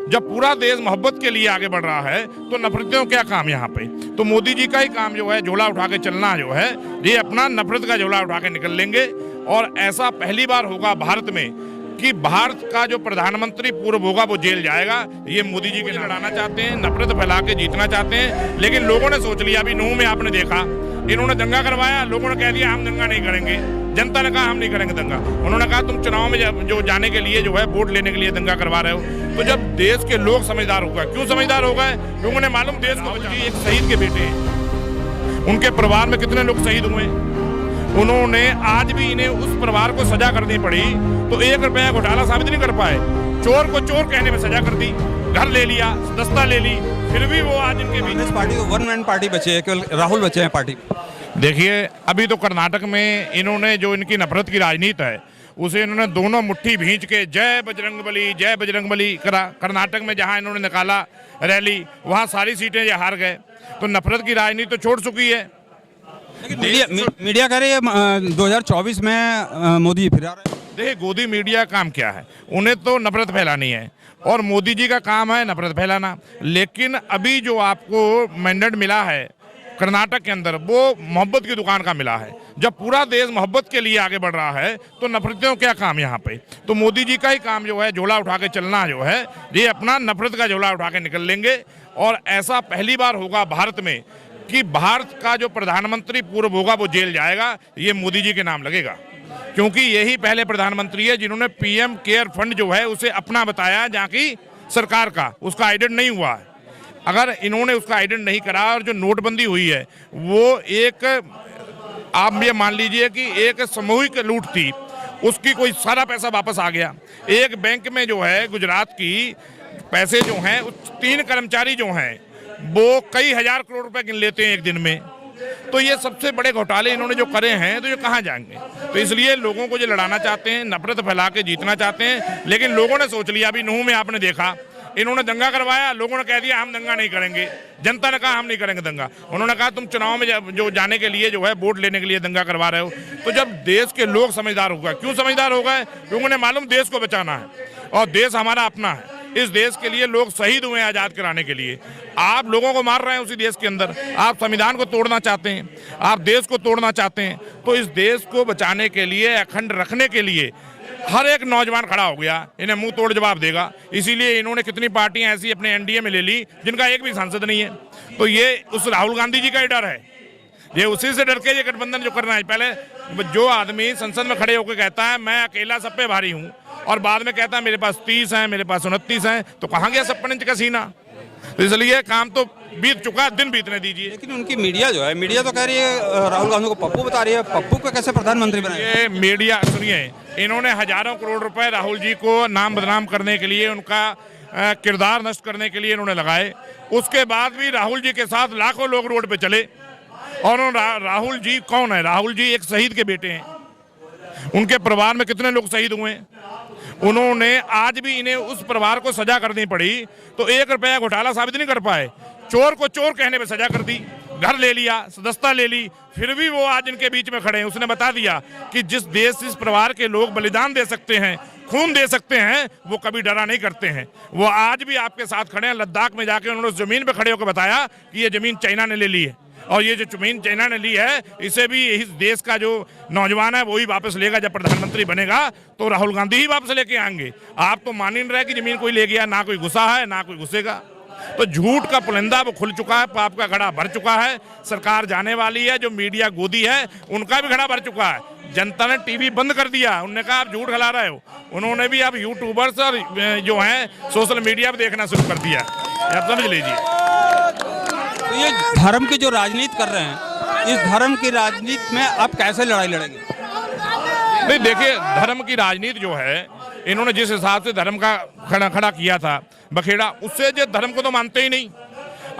जब पूरा देश मोहब्बत के लिए आगे बढ़ रहा है तो नफरतियों क्या काम यहाँ पे। तो मोदी जी का ही काम जो है झोला उठा के चलना जो है, ये अपना नफरत का झोला उठा के निकल लेंगे। और ऐसा पहली बार होगा भारत में कि भारत का जो प्रधानमंत्री पूर्व होगा वो जेल जाएगा। ये मोदी जी के लड़ाना चाहते हैं, नफरत फैला के जीतना चाहते हैं, लेकिन लोगों ने सोच लिया। अभी नूह में आपने देखा, इन्होंने दंगा करवाया, लोगों ने कह दिया हम दंगा नहीं करेंगे। जनता ने कहा हम नहीं करेंगे दंगा। उन्होंने कहा तुम चुनाव में जो जाने के लिए जो है वोट लेने के लिए दंगा करवा रहे हो। तो जब देश के लोग समझदार हो गए, क्यों समझदार हो गए? लोगों ने मालूम देश को एक शहीद के बेटे हैं, उनके परिवार में कितने लोग शहीद हुए, उन्होंने आज भी इन्हें उस परिवार को सजा करनी पड़ी तो 1 रुपया घोटाला साबित नहीं कर पाए। चोर को चोर कहने में सजा कर दी, घर ले लिया, दस्ता ले ली, फिर भी वो आज इनके कांग्रेस पार्टी को वन मैन पार्टी बचे है, केवल राहुल बचे हैं पार्टी। देखिए अभी तो कर्नाटक में इन्होंने जो इनकी नफरत की राजनीति है उसे इन्होंने दोनों मुट्ठी भींच के जय बजरंग बली करा। कर्नाटक में जहां इन्होंने निकाला रैली वहां सारी सीटें ये हार गए। तो नफरत की राजनीति तो छोड़ चुकी है। लेकिन मीडिया कह रही है 2024 में मोदी फिर आ रहे हैं। देखिए गोदी मीडिया काम क्या है, उन्हें तो नफरत फैलानी है और मोदी जी का काम है नफरत फैलाना। लेकिन अभी जो आपको मैंडेट मिला है कर्नाटक के अंदर वो मोहब्बत की दुकान का मिला है। जब पूरा देश मोहब्बत के लिए आगे बढ़ रहा है तो नफरतियों क्या काम यहाँ पे। तो मोदी जी का ही काम जो है झोला उठा के चलना जो है, ये अपना नफरत का झोला उठा के निकल लेंगे। और ऐसा पहली बार होगा भारत में कि भारत का जो प्रधानमंत्री पूर्व होगा वो जेल जाएगा। ये मोदी जी के नाम लगेगा, क्योंकि यही पहले प्रधानमंत्री है जिन्होंने पीएम केयर फंड जो है उसे अपना बताया, जहाँ की सरकार का उसका आइडेंट नहीं हुआ है। अगर इन्होंने उसका आइडेंट नहीं करा और जो नोटबंदी हुई है वो एक, आप ये मान लीजिए कि एक सामूहिक लूट थी, उसकी कोई सारा पैसा वापस आ गया। एक बैंक में जो है गुजरात की पैसे जो हैं 3 कर्मचारी जो हैं वो कई हजार करोड़ रुपए गिन लेते हैं एक दिन में। तो ये सबसे बड़े घोटाले इन्होंने जो करे हैं तो ये कहाँ जाएंगे। तो इसलिए लोगों को जो लड़ाना चाहते हैं, नफरत फैला के जीतना चाहते हैं, लेकिन लोगों ने सोच लिया। अभी नूह में आपने देखा, इन्होंने दंगा करवाया, लोगों ने कह दिया हम दंगा नहीं करेंगे। जनता ने कहा हम नहीं करेंगे दंगा। उन्होंने कहा तुम चुनाव में जो जाने के लिए जो है वोट लेने के लिए दंगा करवा रहे हो। तो जब देश के लोग समझदार हो गए, क्यों समझदार हो गए? लोगों ने मालूम देश को बचाना है और देश हमारा अपना है। इस देश के लिए लोग शहीद हुए हैं आज़ाद कराने के लिए। आप लोगों को मार रहे हैं उसी देश के अंदर। आप संविधान को तोड़ना चाहते हैं, आप देश को तोड़ना चाहते हैं। तो इस देश को बचाने के लिए, अखंड रखने के लिए हर एक नौजवान खड़ा हो गया, इन्हें मुंह तोड़ जवाब देगा। इसीलिए इन्होंने कितनी पार्टियां ऐसी अपने एनडीए में ले ली जिनका एक भी सांसद नहीं है। तो ये उस राहुल गांधी जी का ही डर है, ये उसी से डर के ये गठबंधन जो करना है। पहले जो आदमी संसद में खड़े होकर कहता है मैं अकेला सब पे भारी हूँ और बाद में कहता है मेरे पास 30 हैं, मेरे पास 29 हैं, तो कहाँ गया 56 इंच का सीना। तो इसलिए काम तो बीत चुका, दिन बीतने दीजिए। लेकिन उनकी मीडिया जो है, मीडिया तो कह रही है राहुल गांधी को पप्पू बता रही है। पप्पू को कैसे प्रधानमंत्री बनाए? ये मीडिया, सुनिए, इन्होंने हजारों करोड़ रुपए राहुल जी को नाम बदनाम करने के लिए, उनका किरदार नष्ट करने के लिए इन्होंने लगाए। उसके बाद भी राहुल जी के साथ लाखों लोग रोड पे चले। और राहुल जी कौन है? राहुल जी एक शहीद के बेटे हैं, उनके परिवार में कितने लोग शहीद हुए हैं। उन्होंने आज भी इन्हें उस परिवार को सजा करनी पड़ी तो 1 रुपया घोटाला साबित नहीं कर पाए। चोर को चोर कहने में सजा कर दी, घर ले लिया, दस्ता ले ली, फिर भी वो आज इनके बीच में खड़े हैं। उसने बता दिया कि जिस देश, इस परिवार के लोग बलिदान दे सकते हैं, खून दे सकते हैं, वो कभी डरा नहीं करते हैं। वो आज भी आपके साथ खड़े हैं। लद्दाख में जाके उन्होंने उस जमीन पे खड़े होकर बताया कि ये जमीन चाइना ने ले ली है और ये जो जमीन चाइना ने ली है इसे भी इस देश का जो नौजवान है वही वापस लेगा। जब प्रधानमंत्री बनेगा तो राहुल गांधी ही वापस लेके आएंगे। आप तो मान ही नहीं रहे कि जमीन कोई ले गया, ना कोई घुसा है ना कोई घुसेगा। तो झूठ का पुलिंदा वो खुल चुका है, पाप का घड़ा भर चुका है। सरकार जाने वाली है, जो मीडिया गोदी है उनका भी घड़ा भर चुका है। जनता ने टीवी बंद कर दिया, उन्होंने कहा आप झूठ खिला रहे हो। उन्होंने भी अब यूट्यूबर्स और जो हैं सोशल मीडिया पर देखना शुरू कर दिया, आप समझ लीजिए। तो ये धर्म की जो राजनीति कर रहे हैं, इस धर्म की राजनीति में आप कैसे लड़ाई लड़ेंगे? नहीं देखिए, धर्म की राजनीति जो है इन्होंने जिस हिसाब से धर्म का खड़ा किया था बखेड़ा, उससे जो धर्म को तो मानते ही नहीं।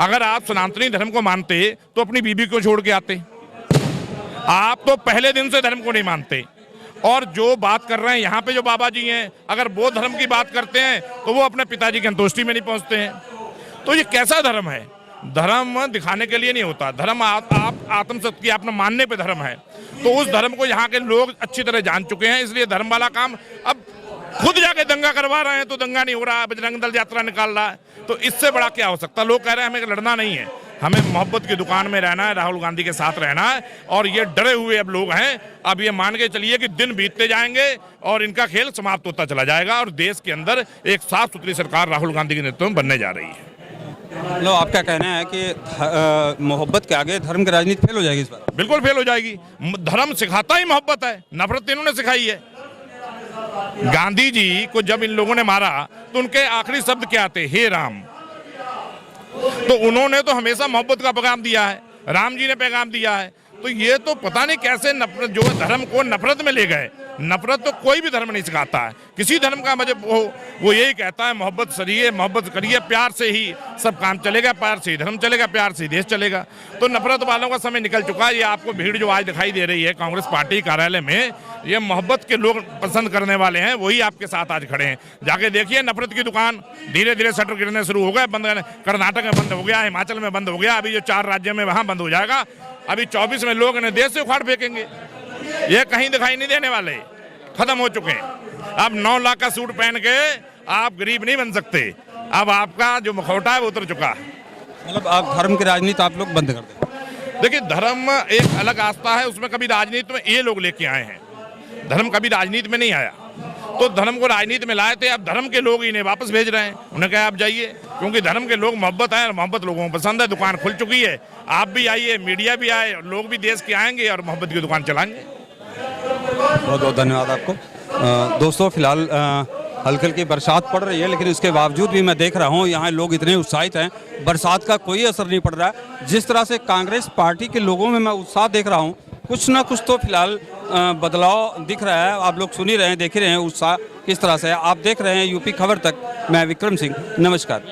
अगर आप सनातनी धर्म को मानते तो अपनी बीबी को छोड़ के आते। आप तो पहले दिन से धर्म को नहीं मानते। और जो बात कर रहे हैं यहाँ पे जो बाबा जी हैं, अगर बौद्ध धर्म की बात करते हैं तो वो अपने पिताजी की अंतोष्टि में नहीं पहुँचते हैं। तो ये कैसा धर्म है? धर्म दिखाने के लिए नहीं होता, धर्म आप आत्मसत्य की अपना मानने पे धर्म है। तो उस धर्म को यहाँ के लोग अच्छी तरह जान चुके हैं, इसलिए धर्म वाला काम अब खुद जाके दंगा करवा रहे हैं तो दंगा नहीं हो रहा है, बजरंग दल यात्रा निकाल रहा है, तो इससे बड़ा क्या हो सकता है। लोग कह रहे हैं हमें लड़ना नहीं है, हमें मोहब्बत की दुकान में रहना है, राहुल गांधी के साथ रहना है। और ये डरे हुए अब लोग हैं, अब ये मान के चलिए कि दिन बीतते जाएंगे और इनका खेल समाप्त होता चला जाएगा और देश के अंदर एक साफ सुथरी सरकार राहुल गांधी के नेतृत्व में बनने जा रही है। मतलब आपका कहना है कि मोहब्बत के आगे धर्म की राजनीति फेल हो जाएगी इस बार? बिल्कुल फेल हो जाएगी। धर्म सिखाता ही मोहब्बत है, नफरत इन्होंने सिखाई है। गांधी जी को जब इन लोगों ने मारा तो उनके आखिरी शब्द क्या थे? हे राम। तो उन्होंने तो हमेशा मोहब्बत का पैगाम दिया है, राम जी ने पैगाम दिया है। तो ये तो पता नहीं कैसे नफरत, जो धर्म को नफरत में ले गए। नफरत तो कोई भी धर्म नहीं सिखाता है, किसी धर्म का मजहब हो वो यही कहता है मोहब्बत सरिए, मोहब्बत करिए, प्यार से ही सब काम चलेगा, प्यार से ही धर्म चलेगा, प्यार से ही देश चलेगा। तो नफरत वालों का समय निकल चुका है। ये आपको भीड़ जो आज दिखाई दे रही है कांग्रेस पार्टी कार्यालय में, ये मोहब्बत के लोग पसंद करने वाले हैं, वही आपके साथ आज खड़े हैं। जाके देखिए नफरत की दुकान धीरे धीरे शटर गिरने शुरू हो गए, बंद, कर्नाटक में बंद हो गया, हिमाचल में बंद हो गया, अभी जो 4 राज्यों में वहां बंद हो जाएगा। अभी 24 में लोग इन्हें देश से उखाड़ फेंकेंगे, ये कहीं दिखाई नहीं देने वाले, खत्म हो चुके हैं। अब 9 लाख का सूट पहन के आप गरीब नहीं बन सकते, अब आपका जो मुखौटा है वो उतर चुका है। मतलब आप धर्म की राजनीति आप लोग बंद कर दें? देखिए धर्म एक अलग आस्था है, उसमें कभी राजनीति में ये लोग लेके आए हैं, धर्म कभी राजनीति में नहीं आया। तो धर्म को राजनीति में लाए थे, अब धर्म के लोग इन्हें वापस भेज रहे हैं। उन्हें कहा आप जाइए, क्योंकि धर्म के लोग मोहब्बत है और मोहब्बत लोगों को पसंद है। दुकान खुल चुकी है, आप भी आइए, मीडिया भी आए, लोग भी देश के आएंगे और मोहब्बत की दुकान चलाएंगे। बहुत बहुत धन्यवाद आपको। दोस्तों फिलहाल हल्की हल्की बरसात पड़ रही है, लेकिन उसके बावजूद भी मैं देख रहा हूँ यहाँ लोग इतने उत्साहित हैं, बरसात का कोई असर नहीं पड़ रहा है। जिस तरह से कांग्रेस पार्टी के लोगों में मैं उत्साह देख रहा हूँ, कुछ ना कुछ तो फिलहाल बदलाव दिख रहा है। आप लोग सुन ही रहे हैं, देख ही रहे हैं उत्साह किस तरह से है। आप देख रहे हैं यूपी खबर तक, मैं विक्रम सिंह, नमस्कार।